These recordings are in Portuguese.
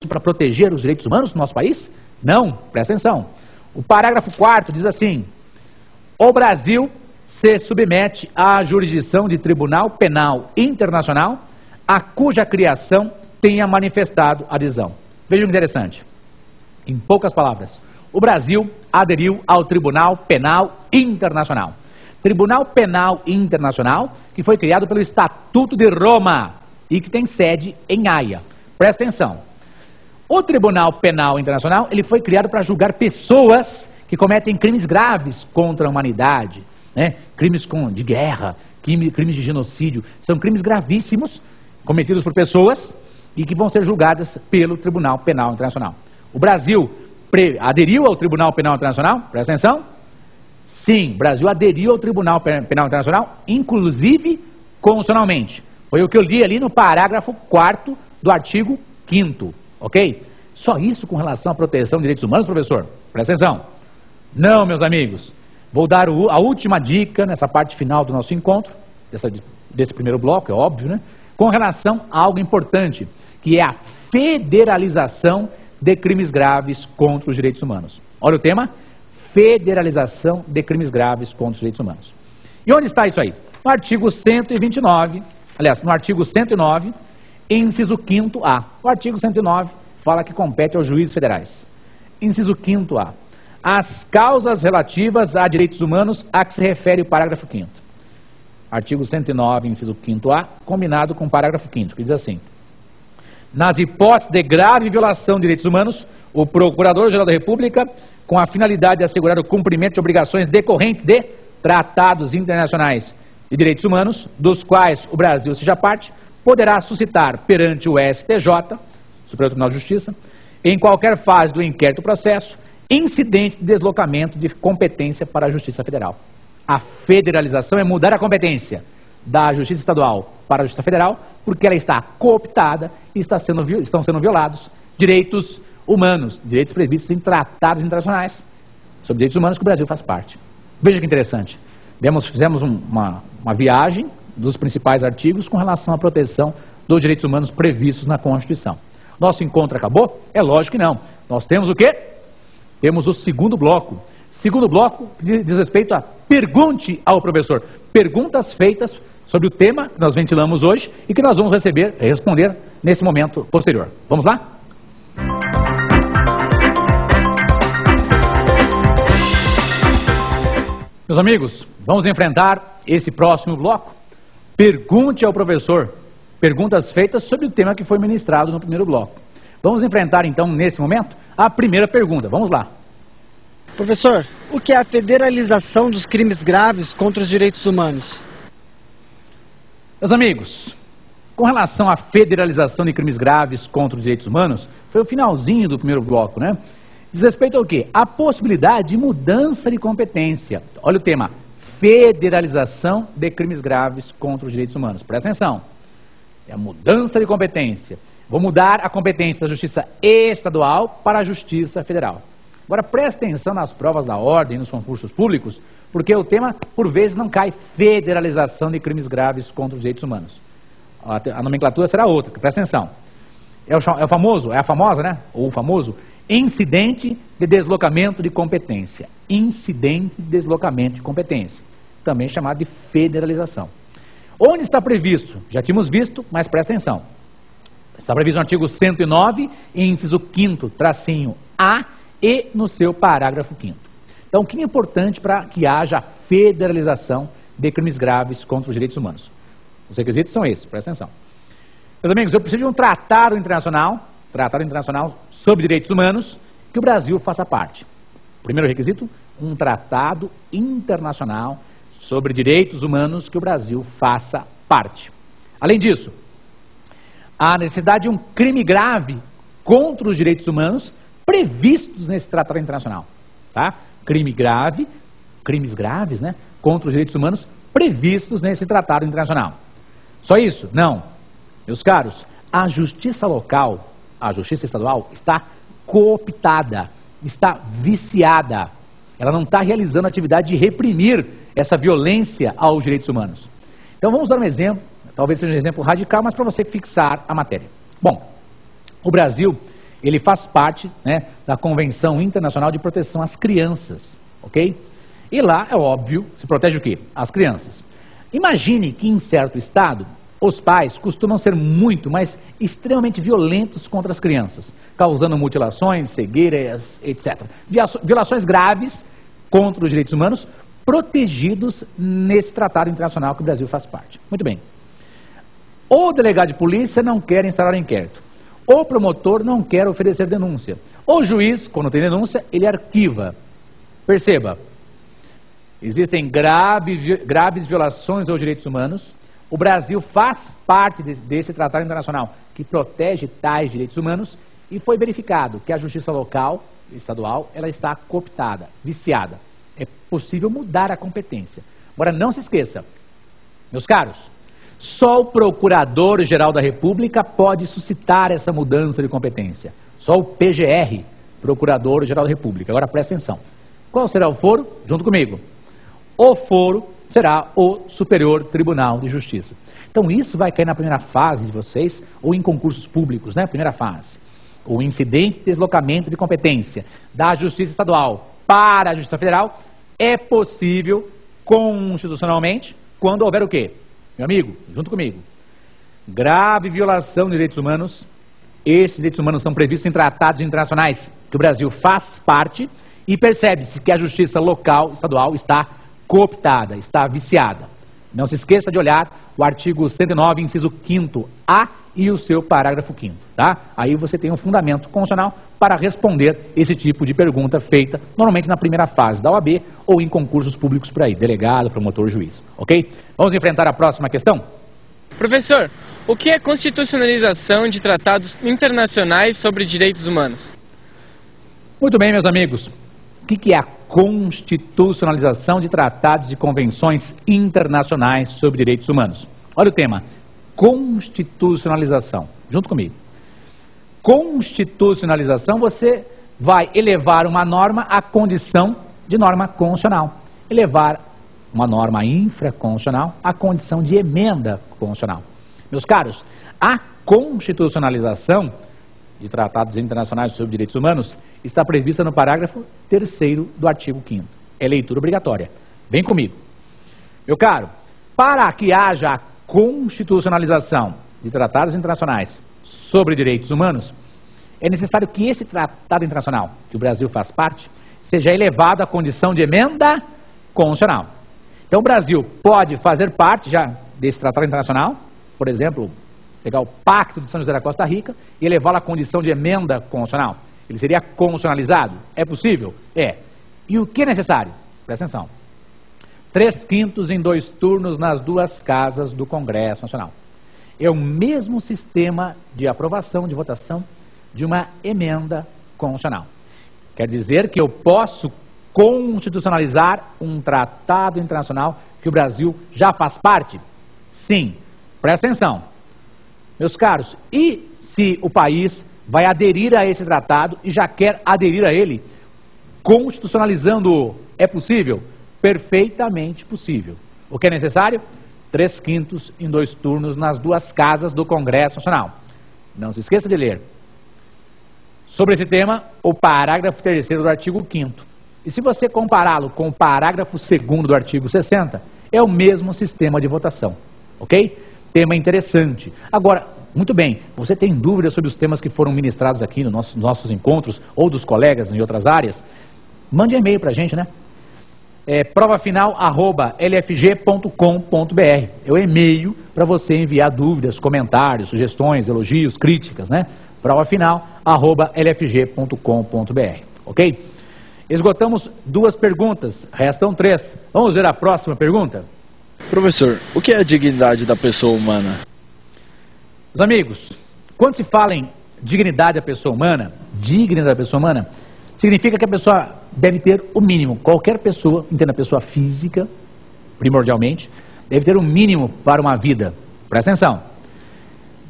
para proteger os direitos humanos no nosso país? Não, presta atenção. O parágrafo 4º diz assim: o Brasil se submete à jurisdição de Tribunal Penal Internacional, a cuja criação tenha manifestado adesão. Veja que interessante. Em poucas palavras, o Brasil aderiu ao Tribunal Penal Internacional. Tribunal Penal Internacional, que foi criado pelo Estatuto de Roma e que tem sede em Haia. Presta atenção. O Tribunal Penal Internacional, ele foi criado para julgar pessoas que cometem crimes graves contra a humanidade, né? Crimes de guerra, crimes de genocídio. São crimes gravíssimos cometidos por pessoas e que vão ser julgadas pelo Tribunal Penal Internacional. O Brasil aderiu ao Tribunal Penal Internacional? Presta atenção. Sim, o Brasil aderiu ao Tribunal Penal Internacional, inclusive constitucionalmente. Foi o que eu li ali no parágrafo 4º do artigo 5º. Ok? Só isso com relação à proteção de direitos humanos, professor? Presta atenção. Não, meus amigos. Vou dar a última dica nessa parte final do nosso encontro, desse primeiro bloco, é óbvio, né? Com relação a algo importante, que é a federalização de crimes graves contra os direitos humanos. Olha o tema: federalização de crimes graves contra os direitos humanos. E onde está isso aí? No artigo 129, aliás, no artigo 109, inciso 5º-A. O artigo 109 fala que compete aos juízes federais. Inciso 5º-A. As causas relativas a direitos humanos a que se refere o parágrafo 5º. Artigo 109, inciso 5º-A, combinado com o parágrafo 5º, que diz assim: nas hipóteses de grave violação de direitos humanos, o Procurador-Geral da República, com a finalidade de assegurar o cumprimento de obrigações decorrentes de tratados internacionais de direitos humanos, dos quais o Brasil seja parte, poderá suscitar perante o STJ, Superior Tribunal de Justiça, em qualquer fase do inquérito processo, incidente de deslocamento de competência para a Justiça Federal. A federalização é mudar a competência da Justiça Estadual para a Justiça Federal, porque ela está cooptada e estão sendo violados direitos humanos, direitos previstos em tratados internacionais sobre direitos humanos que o Brasil faz parte. Veja que interessante. Fizemos uma viagem dos principais artigos com relação à proteção dos direitos humanos previstos na Constituição. Nosso encontro acabou? É lógico que não. Nós temos o quê? Temos o segundo bloco. Segundo bloco diz respeito a pergunte ao professor. Perguntas feitas sobre o tema que nós ventilamos hoje e que nós vamos responder nesse momento posterior. Vamos lá? Meus amigos, vamos enfrentar esse próximo bloco. Pergunte ao professor. Perguntas feitas sobre o tema que foi ministrado no primeiro bloco. Vamos enfrentar então, nesse momento, a primeira pergunta. Vamos lá. Professor, o que é a federalização dos crimes graves contra os direitos humanos? Meus amigos, com relação à federalização de crimes graves contra os direitos humanos, foi o finalzinho do primeiro bloco, né? Diz respeito ao quê? A possibilidade de mudança de competência. Olha o tema: federalização de crimes graves contra os direitos humanos. Presta atenção. É a mudança de competência. Vou mudar a competência da Justiça Estadual para a Justiça Federal. Agora presta atenção nas provas da ordem e nos concursos públicos, porque o tema, por vezes, não cai federalização de crimes graves contra os direitos humanos. A nomenclatura será outra, presta atenção. É a famosa, né? Ou o famoso incidente de deslocamento de competência. Incidente de deslocamento de competência. Também chamado de federalização. Onde está previsto? Já tínhamos visto, mas presta atenção. Está previsto no artigo 109, inciso 5º-A e no seu parágrafo 5º. Então, o que é importante para que haja federalização de crimes graves contra os direitos humanos? Os requisitos são esses, presta atenção. Meus amigos, eu preciso de um tratado internacional sobre direitos humanos, que o Brasil faça parte. Primeiro requisito, um tratado internacional sobre direitos humanos que o Brasil faça parte. Além disso, a necessidade de um crime grave contra os direitos humanos previstos nesse tratado internacional. Tá? Crimes graves, né, contra os direitos humanos previstos nesse tratado internacional. Só isso? Não. Meus caros, a justiça local, a justiça estadual, está cooptada, está viciada. Ela não está realizando a atividade de reprimir essa violência aos direitos humanos. Então vamos dar um exemplo, talvez seja um exemplo radical, mas para você fixar a matéria. Bom, o Brasil, Ele faz parte, né, da Convenção Internacional de Proteção às Crianças, ok? E lá, é óbvio, se protege o quê? As crianças. Imagine que em certo estado, os pais costumam ser muito, mas extremamente violentos contra as crianças, causando mutilações, cegueiras, etc. Violações graves contra os direitos humanos, protegidos nesse tratado internacional que o Brasil faz parte. Muito bem. O delegado de polícia não quer instaurar inquérito. O promotor não quer oferecer denúncia. O juiz, quando tem denúncia, ele arquiva. Perceba, existem graves violações aos direitos humanos. O Brasil faz parte desse tratado internacional que protege tais direitos humanos e foi verificado que a justiça local, estadual, ela está cooptada, viciada. É possível mudar a competência. Agora, não se esqueça, meus caros, só o Procurador-Geral da República pode suscitar essa mudança de competência. Só o PGR, Procurador-Geral da República. Agora, presta atenção. Qual será o foro? Junto comigo. O foro será o Superior Tribunal de Justiça. Então isso vai cair na primeira fase de vocês, ou em concursos públicos, né? Primeira fase. O incidente de deslocamento de competência da Justiça Estadual para a Justiça Federal é possível constitucionalmente quando houver o quê? Meu amigo, junto comigo. Grave violação de direitos humanos. Esses direitos humanos são previstos em tratados internacionais que o Brasil faz parte e percebe-se que a Justiça local, estadual, está cooptada, está viciada. Não se esqueça de olhar o artigo 109, inciso 5º-A e o seu parágrafo 5º, tá? Aí você tem um fundamento constitucional para responder esse tipo de pergunta feita normalmente na primeira fase da OAB ou em concursos públicos por aí, delegado, promotor, juiz, ok? Vamos enfrentar a próxima questão? Professor, o que é constitucionalização de tratados internacionais sobre direitos humanos? Muito bem, meus amigos. O que é a constitucionalização de tratados e convenções internacionais sobre direitos humanos? Olha o tema, constitucionalização, junto comigo. Constitucionalização, você vai elevar uma norma à condição de norma constitucional, elevar uma norma infraconstitucional à condição de emenda constitucional. Meus caros, a constitucionalização de tratados internacionais sobre direitos humanos está prevista no parágrafo 3º do artigo 5º. É leitura obrigatória. Vem comigo. Meu caro, para que haja a constitucionalização de tratados internacionais sobre direitos humanos, é necessário que esse tratado internacional, que o Brasil faz parte, seja elevado à condição de emenda constitucional. Então o Brasil pode fazer parte já desse tratado internacional, por exemplo, pegar o Pacto de São José da Costa Rica e elevá-lo à condição de emenda constitucional. Ele seria constitucionalizado? É possível? É. E o que é necessário? Presta atenção. 3/5 em 2 turnos nas 2 casas do Congresso Nacional. É o mesmo sistema de aprovação, de votação de uma emenda constitucional. Quer dizer que eu posso constitucionalizar um tratado internacional que o Brasil já faz parte? Sim. Presta atenção. Meus caros, e se o país vai aderir a esse tratado e já quer aderir a ele, constitucionalizando-o, é possível? Perfeitamente possível. O que é necessário? 3/5 em 2 turnos nas 2 casas do Congresso Nacional. Não se esqueça de ler. Sobre esse tema, o parágrafo 3º do artigo 5º. E se você compará-lo com o parágrafo 2º do artigo 60, é o mesmo sistema de votação. Ok? Tema interessante. Agora, muito bem, você tem dúvidas sobre os temas que foram ministrados aqui nos nossos encontros ou dos colegas em outras áreas? Mande um e-mail para a gente, né? provafinal@lfg.com.br. É o e-mail para você enviar dúvidas, comentários, sugestões, elogios, críticas, né? provafinal@lfg.com.br. Ok? Esgotamos 2 perguntas, restam 3. Vamos ver a próxima pergunta? Professor, o que é a dignidade da pessoa humana? Meus amigos, quando se fala em dignidade da pessoa humana, significa que a pessoa deve ter o mínimo. Qualquer pessoa, entenda a pessoa física, primordialmente, deve ter o mínimo para uma vida. Presta atenção.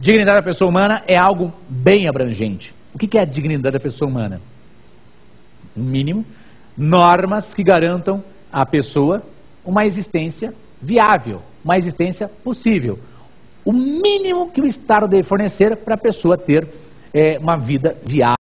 Dignidade da pessoa humana é algo bem abrangente. O que é a dignidade da pessoa humana? Um mínimo, normas que garantam à pessoa uma existência viável, uma existência possível. O mínimo que o Estado deve fornecer para a pessoa ter uma vida viável.